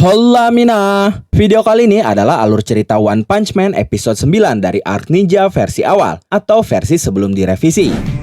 Hola Mina. Video kali ini adalah alur cerita One Punch Man episode 9 dari Arc Ninja versi awal atau versi sebelum direvisi.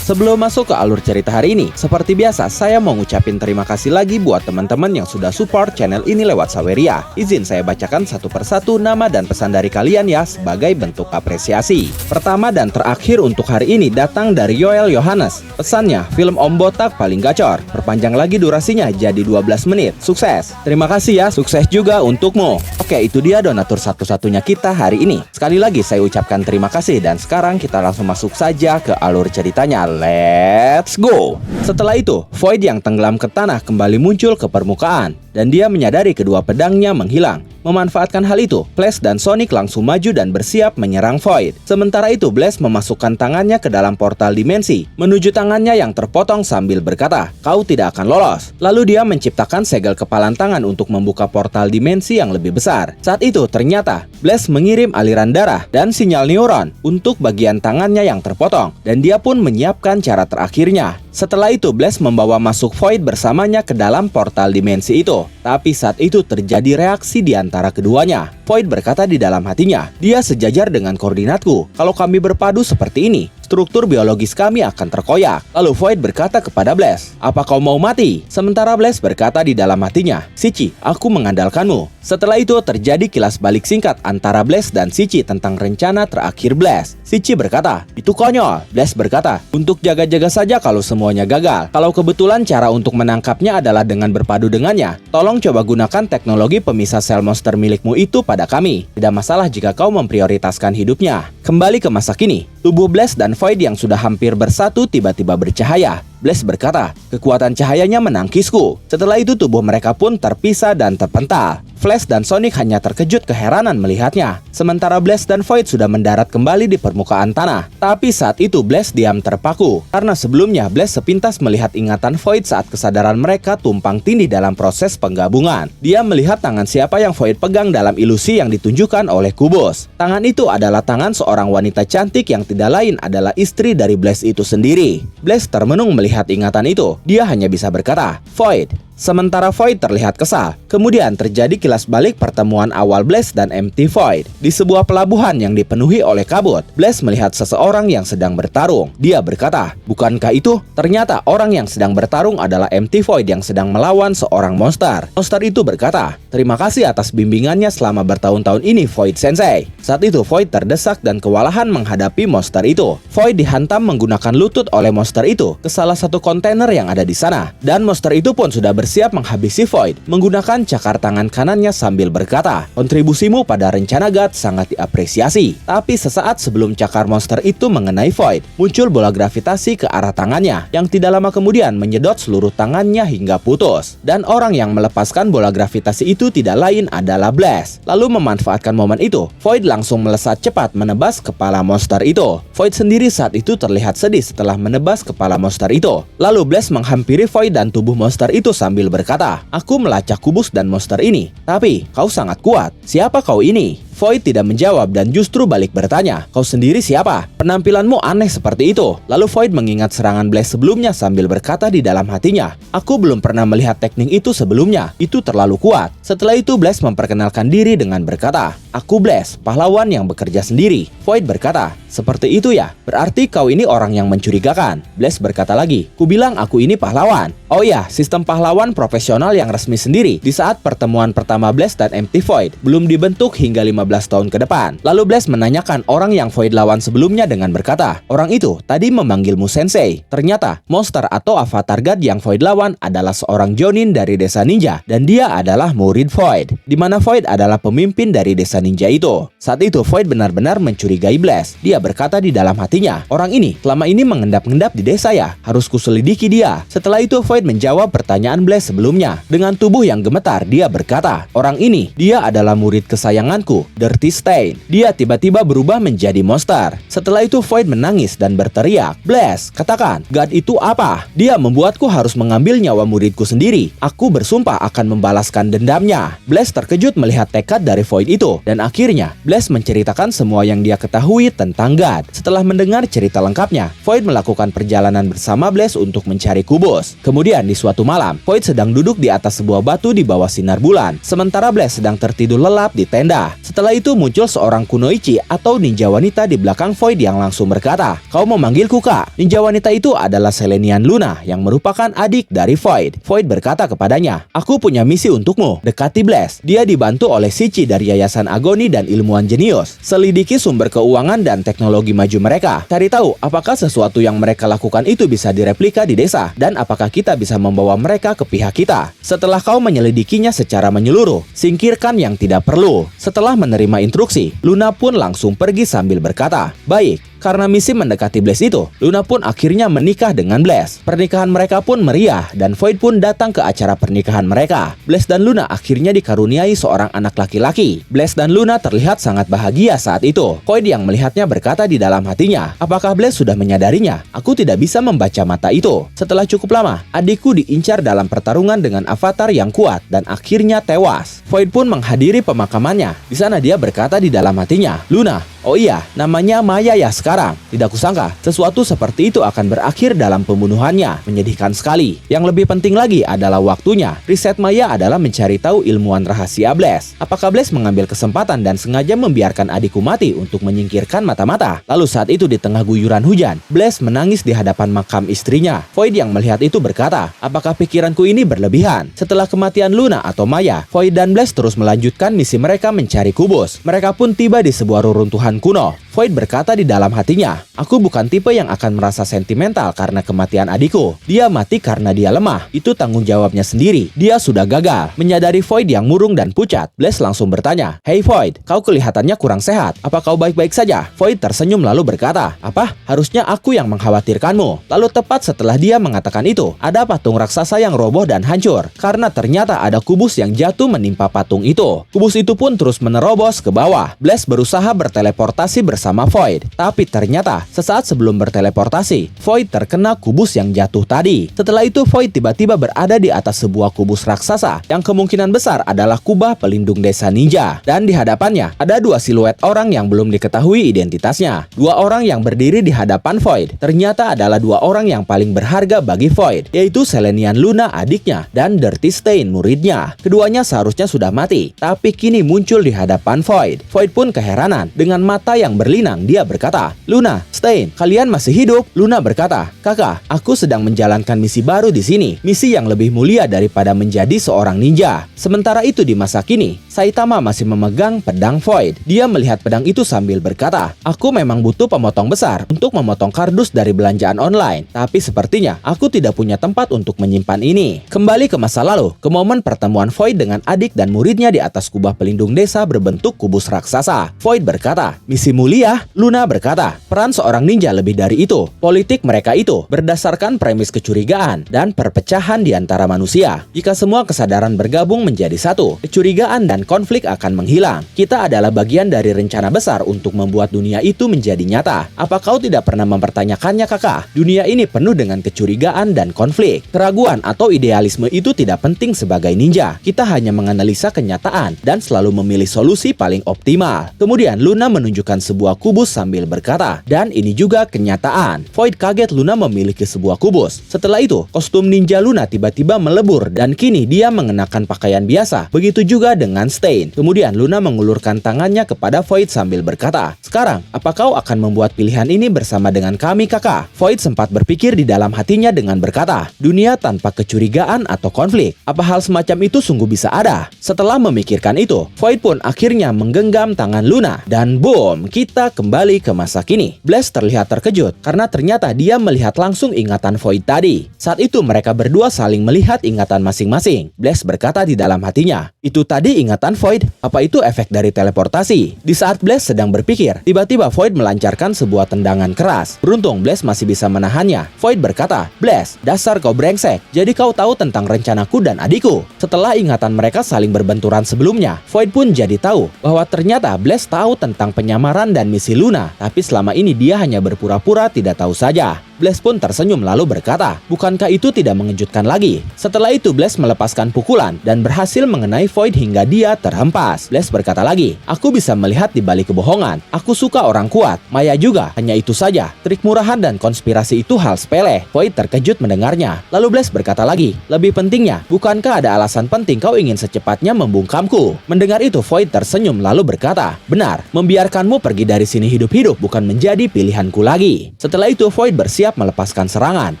Sebelum masuk ke alur cerita hari ini, seperti biasa saya mau ngucapin terima kasih lagi buat teman-teman yang sudah support channel ini lewat Saweria. Izin saya bacakan satu persatu nama dan pesan dari kalian ya sebagai bentuk apresiasi. Pertama dan terakhir untuk hari ini datang dari Yoel Yohanes. Pesannya, film Om Botak paling gacor. Perpanjang lagi durasinya jadi 12 menit. Sukses. Terima kasih ya, sukses juga untukmu. Oke, itu dia donatur satu-satunya kita hari ini. Sekali lagi saya ucapkan terima kasih dan sekarang kita langsung masuk saja ke alur ceritanya. Let's go! Setelah itu, Void yang tenggelam ke tanah kembali muncul ke permukaan dan dia menyadari kedua pedangnya menghilang. Memanfaatkan hal itu, Flash dan Sonic langsung maju dan bersiap menyerang Void. Sementara itu, Blaze memasukkan tangannya ke dalam portal dimensi, menuju tangannya yang terpotong sambil berkata, "Kau tidak akan lolos." Lalu dia menciptakan segel kepalan tangan untuk membuka portal dimensi yang lebih besar. Saat itu, ternyata Blaze mengirim aliran darah dan sinyal neuron untuk bagian tangannya yang terpotong, dan dia pun menyiapkan cara terakhirnya. Setelah itu, Blaze membawa masuk Void bersamanya ke dalam portal dimensi itu. Tapi saat itu terjadi reaksi di antara keduanya. Void berkata di dalam hatinya, "Dia sejajar dengan koordinatku. Kalau kami berpadu seperti ini, struktur biologis kami akan terkoyak." Lalu Void berkata kepada Blaze, "Apa kau mau mati?" Sementara Blaze berkata di dalam hatinya, "Shiki, aku mengandalkanmu." Setelah itu terjadi kilas balik singkat antara Blaze dan Shiki tentang rencana terakhir Blaze. Shiki berkata, "Itu konyol." Blaze berkata, "Untuk jaga-jaga saja kalau semuanya gagal. Kalau kebetulan cara untuk menangkapnya adalah dengan berpadu dengannya, tolong coba gunakan teknologi pemisah sel monster milikmu itu pada kami. Tidak masalah jika kau memprioritaskan hidupnya." Kembali ke masa kini, tubuh Blaze dan Void yang sudah hampir bersatu tiba-tiba bercahaya. Blaze berkata, "Kekuatan cahayanya menangkisku." Setelah itu tubuh mereka pun terpisah dan terpental. Flash dan Sonic hanya terkejut keheranan melihatnya. Sementara Blaze dan Void sudah mendarat kembali di permukaan tanah. Tapi saat itu Blaze diam terpaku, karena sebelumnya Blaze sepintas melihat ingatan Void saat kesadaran mereka tumpang tindih dalam proses penggabungan. Dia melihat tangan siapa yang Void pegang dalam ilusi yang ditunjukkan oleh Kubus. Tangan itu adalah tangan seorang wanita cantik yang tidak lain adalah istri dari Blaze itu sendiri. Blaze termenung melihat ingatan itu. Dia hanya bisa berkata, "Void." Sementara Void terlihat kesal. Kemudian terjadi kilas balik pertemuan awal Blaze dan MT Void. Di sebuah pelabuhan yang dipenuhi oleh kabut, Blaze melihat seseorang yang sedang bertarung. Dia berkata, "Bukankah itu?" Ternyata orang yang sedang bertarung adalah MT Void yang sedang melawan seorang monster. Monster itu berkata, "Terima kasih atas bimbingannya selama bertahun-tahun ini, Void Sensei." Saat itu Void terdesak dan kewalahan menghadapi monster itu. Void dihantam menggunakan lutut oleh monster itu ke salah satu kontainer yang ada di sana. Dan monster itu pun sudah bersiap menghabisi Void menggunakan cakar tangan kanannya sambil berkata, "Kontribusimu pada rencana God sangat diapresiasi." Tapi sesaat sebelum cakar monster itu mengenai Void, muncul bola gravitasi ke arah tangannya yang tidak lama kemudian menyedot seluruh tangannya hingga putus. Dan orang yang melepaskan bola gravitasi itu tidak lain adalah Blaze. Lalu memanfaatkan momen itu, Void langsung melesat cepat menebas kepala monster itu. Void sendiri saat itu terlihat sedih setelah menebas kepala monster itu. Lalu Blaze menghampiri Void dan tubuh monster itu sambil berkata, "Aku melacak Kubus dan monster ini, tapi kau sangat kuat. Siapa kau ini?" Void tidak menjawab dan justru balik bertanya, "Kau sendiri siapa? Penampilanmu aneh seperti itu." Lalu Void mengingat serangan Blaze sebelumnya sambil berkata di dalam hatinya, "Aku belum pernah melihat teknik itu sebelumnya. Itu terlalu kuat." Setelah itu Blaze memperkenalkan diri dengan berkata, "Aku Blaze, pahlawan yang bekerja sendiri." Void berkata, "Seperti itu ya? Berarti kau ini orang yang mencurigakan." Blaze berkata lagi, "Kubilang aku ini pahlawan." Oh ya, sistem pahlawan profesional yang resmi sendiri di saat pertemuan pertama Blaze dan MT Void belum dibentuk hingga 15 15 tahun ke depan. Lalu Blaze menanyakan orang yang Void lawan sebelumnya dengan berkata, orang itu tadi memanggilmu Sensei. Ternyata monster atau avatar god yang Void lawan adalah seorang Jonin dari desa ninja dan dia adalah murid Void, di mana Void adalah pemimpin dari desa ninja itu. Saat itu Void benar-benar mencurigai Blaze. Dia berkata di dalam hatinya, orang ini selama ini mengendap-endap di desa ya, harus kuselidiki dia. Setelah itu Void menjawab pertanyaan Blaze sebelumnya. Dengan tubuh yang gemetar, dia berkata, orang ini, dia adalah murid kesayanganku, Dirty Stain. Dia tiba-tiba berubah menjadi monster. Setelah itu Void menangis dan berteriak, Blaze, katakan, God itu apa? Dia membuatku harus mengambil nyawa muridku sendiri. Aku bersumpah akan membalaskan dendamnya. Blaze terkejut melihat tekad dari Void itu, dan akhirnya Blaze menceritakan semua yang dia ketahui tentang God. Setelah mendengar cerita lengkapnya, Void melakukan perjalanan bersama Blaze untuk mencari kubus. Kemudian di suatu malam, Void sedang duduk di atas sebuah batu di bawah sinar bulan, sementara Blaze sedang tertidur lelap di tenda. Setelah itu muncul seorang kunoichi atau ninja wanita di belakang Void yang langsung berkata, kau memanggilku kak? Ninja wanita itu adalah Selenian Luna yang merupakan adik dari Void. Void berkata kepadanya, aku punya misi untukmu, dekati Blaze. Dia dibantu oleh Shichi dari Yayasan Agoni dan ilmuwan jenius. Selidiki sumber keuangan dan teknologi maju mereka. Cari tahu apakah sesuatu yang mereka lakukan itu bisa direplika di desa, dan apakah kita bisa membawa mereka ke pihak kita. Setelah kau menyelidikinya secara menyeluruh, singkirkan yang tidak perlu. Setelah menerima instruksi, Luna pun langsung pergi sambil berkata, baik. Karena misi mendekati Blaze itu, Luna pun akhirnya menikah dengan Blaze. Pernikahan mereka pun meriah dan Void pun datang ke acara pernikahan mereka. Blaze dan Luna akhirnya dikaruniai seorang anak laki-laki. Blaze dan Luna terlihat sangat bahagia saat itu. Void yang melihatnya berkata di dalam hatinya, apakah Blaze sudah menyadarinya? Aku tidak bisa membaca mata itu. Setelah cukup lama, adikku diincar dalam pertarungan dengan avatar yang kuat dan akhirnya tewas. Void pun menghadiri pemakamannya. Di sana dia berkata di dalam hatinya, Luna, oh iya, namanya Maya ya sekarang. Tidak kusangka sesuatu seperti itu akan berakhir dalam pembunuhannya. Menyedihkan sekali. Yang lebih penting lagi adalah waktunya. Riset Maya adalah mencari tahu ilmuwan rahasia Blaze. Apakah Blaze mengambil kesempatan dan sengaja membiarkan adikku mati untuk menyingkirkan mata-mata? Lalu saat itu di tengah guyuran hujan, Blaze menangis di hadapan makam istrinya. Void yang melihat itu berkata, apakah pikiranku ini berlebihan? Setelah kematian Luna atau Maya, Void dan Blaze terus melanjutkan misi mereka mencari kubus. Mereka pun tiba di sebuah reruntuhan kuno. Void berkata di dalam hatinya, aku bukan tipe yang akan merasa sentimental karena kematian adikku. Dia mati karena dia lemah. Itu tanggung jawabnya sendiri. Dia sudah gagal. Menyadari Void yang murung dan pucat, Blaze langsung bertanya, hey Void, kau kelihatannya kurang sehat. Apa kau baik-baik saja? Void tersenyum lalu berkata, apa? Harusnya aku yang mengkhawatirkanmu. Lalu tepat setelah dia mengatakan itu, ada patung raksasa yang roboh dan hancur. Karena ternyata ada kubus yang jatuh menimpa patung itu. Kubus itu pun terus menerobos ke bawah. Blaze berusaha berteleportasi bersama Void. Tapi ternyata sesaat sebelum berteleportasi, Void terkena kubus yang jatuh tadi. Setelah itu Void tiba-tiba berada di atas sebuah kubus raksasa yang kemungkinan besar adalah kubah pelindung desa ninja. Dan di hadapannya ada dua siluet orang yang belum diketahui identitasnya. Dua orang yang berdiri di hadapan Void ternyata adalah dua orang yang paling berharga bagi Void, yaitu Selenian Luna adiknya dan Dirty Stain muridnya. Keduanya seharusnya sudah mati, tapi kini muncul di hadapan Void. Void pun keheranan. Dengan mata yang berlinang, dia berkata, Luna, Stain, kalian masih hidup? Luna berkata, kakak, aku sedang menjalankan misi baru di sini. Misi yang lebih mulia daripada menjadi seorang ninja. Sementara itu di masa kini, Saitama masih memegang pedang Void. Dia melihat pedang itu sambil berkata, aku memang butuh pemotong besar untuk memotong kardus dari belanjaan online. Tapi sepertinya aku tidak punya tempat untuk menyimpan ini. Kembali ke masa lalu, ke momen pertemuan Void dengan adik dan muridnya di atas kubah pelindung desa berbentuk kubus raksasa. Void berkata, misi mulia? Luna berkata, peran seorang ninja lebih dari itu. Politik mereka itu berdasarkan premis kecurigaan dan perpecahan di antara manusia. Jika semua kesadaran bergabung menjadi satu, kecurigaan dan konflik akan menghilang. Kita adalah bagian dari rencana besar untuk membuat dunia itu menjadi nyata. Apa kau tidak pernah mempertanyakannya, kakak? Dunia ini penuh dengan kecurigaan dan konflik. Keraguan atau idealisme itu tidak penting sebagai ninja. Kita hanya menganalisa kenyataan dan selalu memilih solusi paling optimal. Kemudian Luna menunjukkan sebuah sebuah kubus sambil berkata, dan ini juga kenyataan. Void kaget Luna memiliki sebuah kubus. Setelah itu, kostum ninja Luna tiba-tiba melebur dan kini dia mengenakan pakaian biasa. Begitu juga dengan Stain. Kemudian Luna mengulurkan tangannya kepada Void sambil berkata, "Sekarang, apa kau akan membuat pilihan ini bersama dengan kami, kakak?" Void sempat berpikir di dalam hatinya dengan berkata, dunia tanpa kecurigaan atau konflik. Apa hal semacam itu sungguh bisa ada? Setelah memikirkan itu, Void pun akhirnya menggenggam tangan Luna. Dan boom, kita kembali ke masa kini. Blaze terlihat terkejut karena ternyata dia melihat langsung ingatan Void tadi. Saat itu mereka berdua saling melihat ingatan masing-masing. Blaze berkata di dalam hatinya, "Itu tadi ingatan Void? Apa itu efek dari teleportasi?" Di saat Blaze sedang berpikir, tiba-tiba Void melancarkan sebuah tendangan keras. Beruntung Blaze masih bisa menahannya. Void berkata, "Blaze, dasar kau brengsek. Jadi kau tahu tentang rencanaku dan adikku." Setelah ingatan mereka saling berbenturan sebelumnya, Void pun jadi tahu bahwa ternyata Blaze tahu tentang penyamaran dan misi Luna, tapi selama ini dia hanya berpura-pura tidak tahu saja. Blaze pun tersenyum lalu berkata, "Bukankah itu tidak mengejutkan lagi?" Setelah itu Blaze melepaskan pukulan dan berhasil mengenai Void hingga dia terhempas. Blaze berkata lagi, "Aku bisa melihat di balik kebohongan. Aku suka orang kuat. Maya juga. Hanya itu saja. Trik murahan dan konspirasi itu hal sepele." Void terkejut mendengarnya. Lalu Blaze berkata lagi, "Lebih pentingnya, bukankah ada alasan penting kau ingin secepatnya membungkamku?" Mendengar itu Void tersenyum lalu berkata, "Benar, membiarkanmu pergi dari sini hidup-hidup bukan menjadi pilihanku lagi." Setelah itu Void bersiap melepaskan serangan.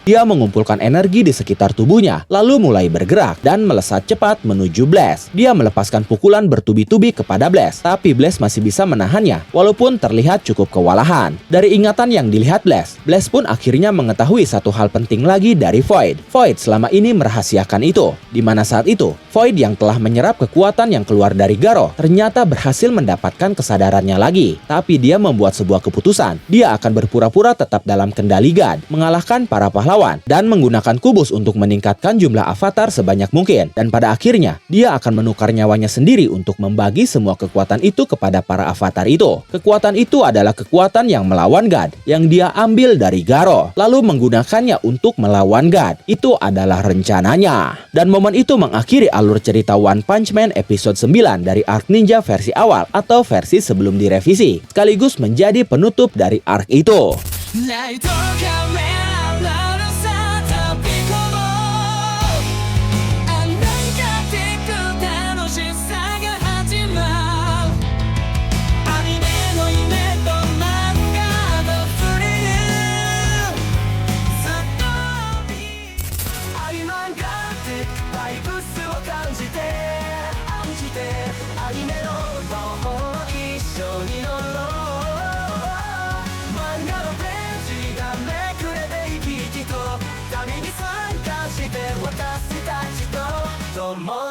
Dia mengumpulkan energi di sekitar tubuhnya, lalu mulai bergerak dan melesat cepat menuju Blaze. Dia melepaskan pukulan bertubi-tubi kepada Blaze, tapi Blaze masih bisa menahannya, walaupun terlihat cukup kewalahan. Dari ingatan yang dilihat Blaze pun akhirnya mengetahui satu hal penting lagi dari Void. Void selama ini merahasiakan itu, di mana saat itu Void yang telah menyerap kekuatan yang keluar dari Garo ternyata berhasil mendapatkan kesadarannya lagi. Tapi dia membuat sebuah keputusan. Dia akan berpura-pura tetap dalam kendali God, mengalahkan para pahlawan, dan menggunakan kubus untuk meningkatkan jumlah avatar sebanyak mungkin. Dan pada akhirnya, dia akan menukar nyawanya sendiri untuk membagi semua kekuatan itu kepada para avatar itu. Kekuatan itu adalah kekuatan yang melawan God, yang dia ambil dari Garo, lalu menggunakannya untuk melawan God. Itu adalah rencananya. Dan momen itu mengakhiri alur cerita One Punch Man episode 9 dari arc ninja versi awal atau versi sebelum direvisi, sekaligus menjadi penutup dari arc itu. More